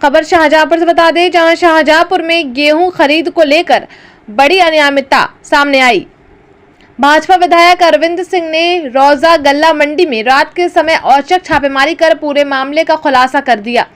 खबर शाहजहांपुर से बता दें, जहां शाहजहांपुर में गेहूं खरीद को लेकर बड़ी अनियमितता सामने आई। भाजपा विधायक अरविंद सिंह ने रोजा गल्ला मंडी में रात के समय औचक छापेमारी कर पूरे मामले का खुलासा कर दिया।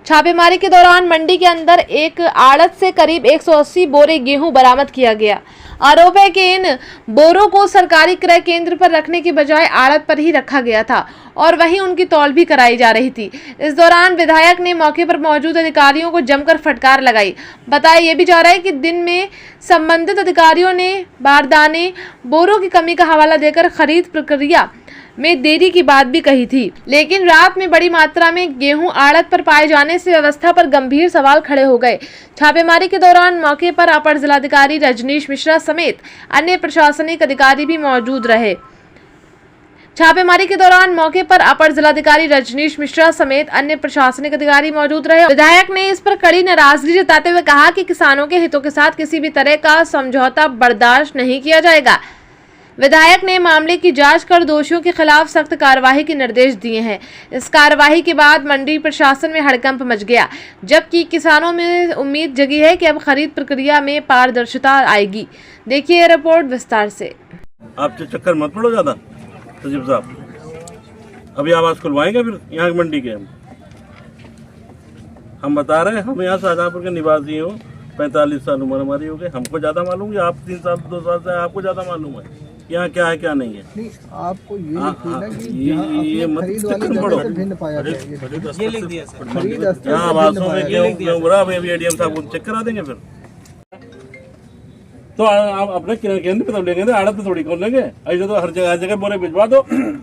छापेमारी के दौरान मंडी के अंदर एक आड़त से करीब 180 बोरे गेहूं बरामद किया गया। आरोप है कि इन बोरों को सरकारी क्रय केंद्र पर रखने की बजाय आड़त पर ही रखा गया था और वहीं उनकी तौल भी कराई जा रही थी। इस दौरान विधायक ने मौके पर मौजूद अधिकारियों को जमकर फटकार लगाई। बताया ये भी जा रहा है कि दिन में संबंधित अधिकारियों ने बारदाने बोरों की कमी का हवाला देकर खरीद प्रक्रिया में देरी की बात भी कही थी, लेकिन रात में बड़ी मात्रा में गेहूं आड़त पर पाए जाने से व्यवस्था पर गंभीर सवाल खड़े हो गए। छापेमारी के दौरान मौके पर अपर जिलाधिकारी रजनीश मिश्रा समेत अन्य प्रशासनिक अधिकारी भी मौजूद रहे। छापेमारी के दौरान मौके पर अपर जिलाधिकारी रजनीश मिश्रा समेत अन्य प्रशासनिक अधिकारी मौजूद रहे। विधायक ने इस पर कड़ी नाराजगी जताते हुए कहा कि किसानों के हितों के साथ किसी भी तरह का समझौता बर्दाश्त नहीं किया जाएगा। विधायक ने मामले की जांच कर दोषियों के खिलाफ सख्त कार्रवाई के निर्देश दिए हैं। इस कार्रवाई के बाद मंडी प्रशासन में हड़कंप मच गया, जबकि किसानों में उम्मीद जगी है कि अब खरीद प्रक्रिया में पारदर्शिता आएगी। देखिए रिपोर्ट विस्तार से। आप चक्कर मत पड़ो ज्यादा सचिव साहब, अभी आवाज खुलवाएंगे फिर यहाँ मंडी के हम बता रहे हैं। हम यहाँ शाहजहांपुर के निवासी हो, 45 साल उम्र हमारी हो गई, हमको ज्यादा मालूम है। आप 3 साल 2 साल से आपको ज्यादा मालूम है यहाँ क्या है क्या नहीं है। नहीं, आपको ये ये मत भिन्न पाया ये लिख दिया सर। यहाँ आवासों में क्यों बुरा अभी एडीएम साहब को चेक करा देंगे फिर तो आप अपने केंद्र पे तो लेंगे, आड़त पे थोड़ी खोल लेंगे। ऐसे तो हर जगह बोरे भिजवा दो,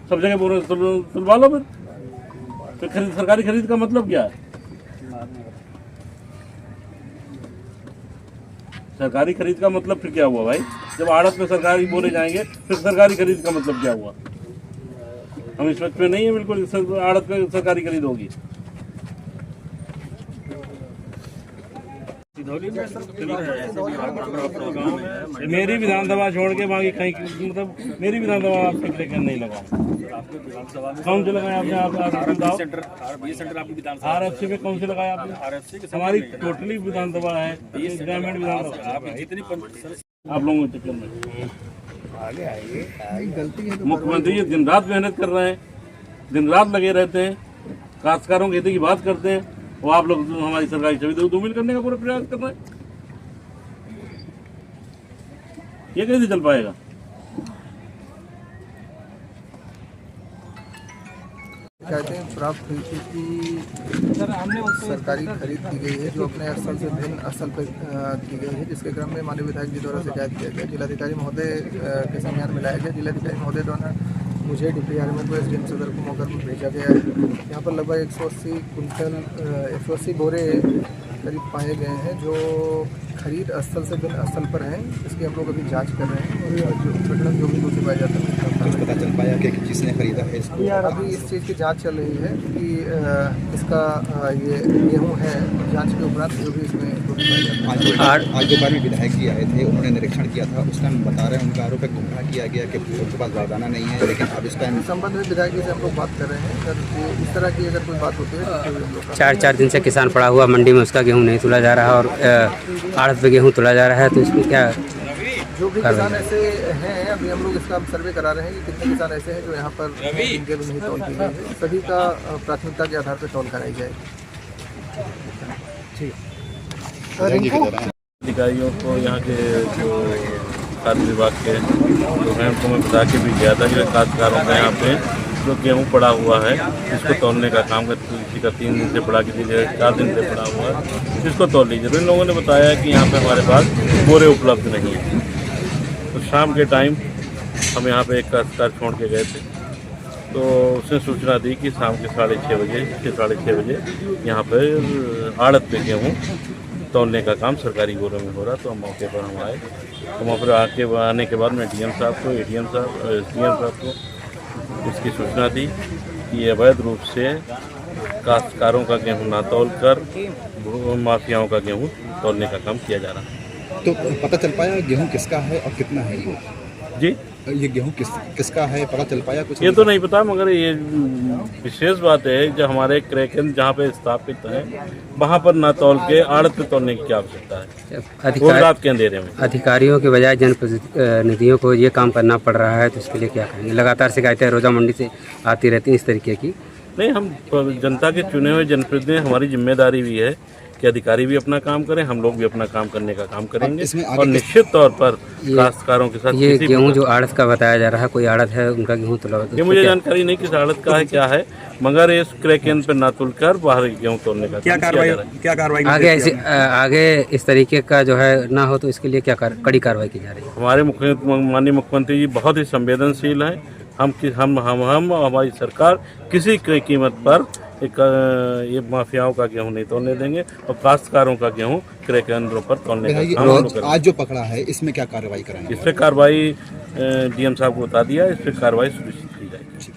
सब जगह बोरे तुलवा लो। फिर सरकारी खरीद का मतलब क्या है? सरकारी खरीद का मतलब फिर क्या हुआ भाई? जब आड़त में सरकारी बोले जाएंगे फिर सरकारी खरीद का मतलब क्या हुआ? हम इस वक्त में नहीं है बिल्कुल आड़त में सरकारी खरीद होगी। मेरी विधानसभा छोड़ के बाकी कहीं मतलब मेरी विधानसभा आपके लेकर नहीं लगाऊं। कौन से लगाया आपने? सेंटर आपकी विधानसभा आरएफसी में कौन से लगाया आपने? आरएफसी हमारी टोटली विधानसभा है, ग्रामीण विधानसभा। आप लोगों के चक्कर में आगे आइए, गलती है। मुख्यमंत्री जी दिन रात मेहनत कर रहे हैं, दिन रात लगे रहते हैं, काश्तकारों के हित की बात करते हैं, वो आप लोग हमारी सरकारी सुविधा धूमिल करने का पूरा प्रयास कर रहे हैं। ये कैसे चल पाएगा? कहते हैं प्राप्त हुई थी कि सरकारी खरीद की गई है जो अपने स्थल से भिन्न स्थल पर की गई है, जिसके क्रम में माननीय विधायक जी द्वारा शिकायत किया गया। जिलाधिकारी महोदय के संज्ञान में लाया गया। जिलाधिकारी महोदय द्वारा मुझे डिप्टी आरएमओ को एसडीएम सदर को मौका पर भेजा गया है। यहाँ पर लगभग 180 कुंटल 180 बोरे करीब पाए गए हैं जो खरीद स्थल से भिन्न स्थल पर हैं। इसकी हम लोग अभी जांच कर रहे हैं और जो प्रकरण जो भी दोषी पाया जाता है पता चल पाया कि किसने खरीदा है इसको। अभी इस चीज़ की जांच चल रही है कि इसका ये गेहूँ है। जांच के उपरांत जो भी इसमें दोषी पाया जाता है। आज दोपहर में विधायक जी आए थे, उन्होंने निरीक्षण किया था। उस टाइम बता रहे हैं उनका आरोप है गुमराह किया गया कि उनके पास बारदाना नहीं है, लेकिन अब इस टाइम संबंध में विधायक जी से हम लोग बात कर रहे हैं। अगर इस तरह की अगर कोई बात होती है तो 4 दिन से किसान पड़ा हुआ मंडी में, उसका गेहूँ नहीं तुला जा रहा और आड़त पे गेहूँ तुला जा रहा है, तो इसमें क्या जो भी किसान ऐसे हैं, अभी हम लोग इसका सर्वे करा रहे हैं कि कितने किसान ऐसे हैं जो यहाँ पर इनके भी नहीं तौल की गई है। सभी का प्राथमिकता के आधार पर तौल कराई जाएगी। ठीक। अधिकारियों को यहाँ के जो खाद्य विभाग के लोग हैं उनको मैं बता के भी गया था कि काश्तकारों का यहाँ पे जो गेहूँ पड़ा हुआ है इसको तौलने का काम कर, किसी का 3 दिन से पड़ा, किसी का 4 दिन से पड़ा हुआ है, इसको तौल लीजिए। तो इन लोगों ने बताया कि यहाँ पे हमारे पास बोरे उपलब्ध नहीं है। तो शाम के टाइम हम यहाँ पे एक काश्तकार छोड़ के गए थे, तो उसने सूचना दी कि शाम के 6:30 बजे 6:30 बजे यहाँ पर आड़त पे गेहूँ तौलने का काम सरकारी बोरों में हो रहा। तो हम मौके पर हम आए, तो वहाँ पर आने के बाद मैं डीएम साहब को, एडीएम साहब, एसडीएम साहब को इसकी सूचना दी कि अवैध रूप से काश्तकारों का गेहूँ ना तौल कर माफियाओं का गेहूँ तौलने का काम किया जा रहा है। तो पता चल पाया गेहूँ किसका है और कितना है ये? जी ये गेहूँ किसका है, पता चल पाया कुछ? ये तो नहीं पता, मगर ये विशेष बात है जो हमारे क्रय केंद्र जहाँ पे स्थापित है वहाँ पर ना तौल के आड़त पे तोलने की क्या आवश्यकता है, रोज रात के अंधेरे में। अधिकारियों के बजाय जनप्रतिनिधियों को ये काम करना पड़ रहा है, तो इसके लिए क्या कहेंगे? लगातार शिकायतें रोजा मंडी से आती रहती हैं इस तरीके की। नहीं, हम जनता के चुने हुए जनप्रतिनिधि, हमारी जिम्मेदारी भी है कि अधिकारी भी अपना काम करें, हम लोग भी अपना काम करने का काम करेंगे और निश्चित तौर पर काश्तकारों के साथ। ये गेहूँ जो आड़त का बताया जा रहा है, कोई आड़त है उनका गेहूँ तुला? ये मुझे जानकारी नहीं किस आड़त का है क्या है, मगर इस क्रय केंद्र पर ना तुलकर बाहर गेहूँ तोड़ने का क्या कार्रवाई आगे इस तरीके का जो है ना हो, तो इसके लिए क्या कड़ी कार्रवाई की जा रही है? हमारे माननीय मुख्यमंत्री जी बहुत ही संवेदनशील हैं। हम हमारी सरकार किसी कीमत पर ये माफियाओं का गेहूं नहीं तोड़ने देंगे और काश्तकारों का गेहूं क्रय केंद्रों पर तोड़ने का काम करेंगे। आज जो पकड़ा है इसमें क्या कार्रवाई करेंगे? इस पर कार्रवाई डीएम साहब को बता दिया, इस पर कार्रवाई सुनिश्चित की जाएगी।